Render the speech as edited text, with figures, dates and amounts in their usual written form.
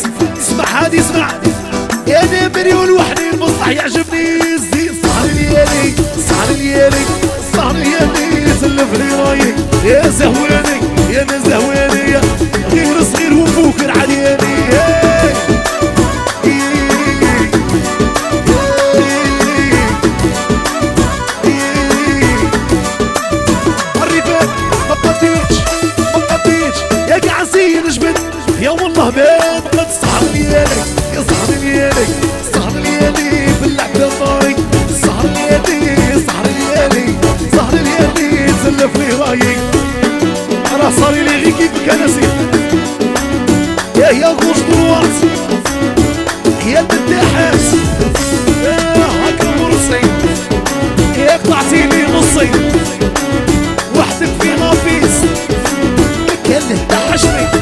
فارس. اسمع هادي اسمع يا نمري والوحدي المصلح يعجبني الزين. صهر ليالي صهر ليالي صهر ليالي سلف لي رايك يا زهواني يا زهواني غير صغير وفوكر عدياني. الرفاق ما بقديتش يا قعسين جبد يا والله ما بقد. صهر ليالي يا صهر ليالي صهر ليالي باللعب الضايق. صهر ليالي صهر ليالي صهر ليالي تسلف لي رايك. راه صاري لي غير كيف كنسي يا غوش دروات يا الدحاس هاك المرسي يا قطعتي لي نصي وحدك في نافيس كان دحشني.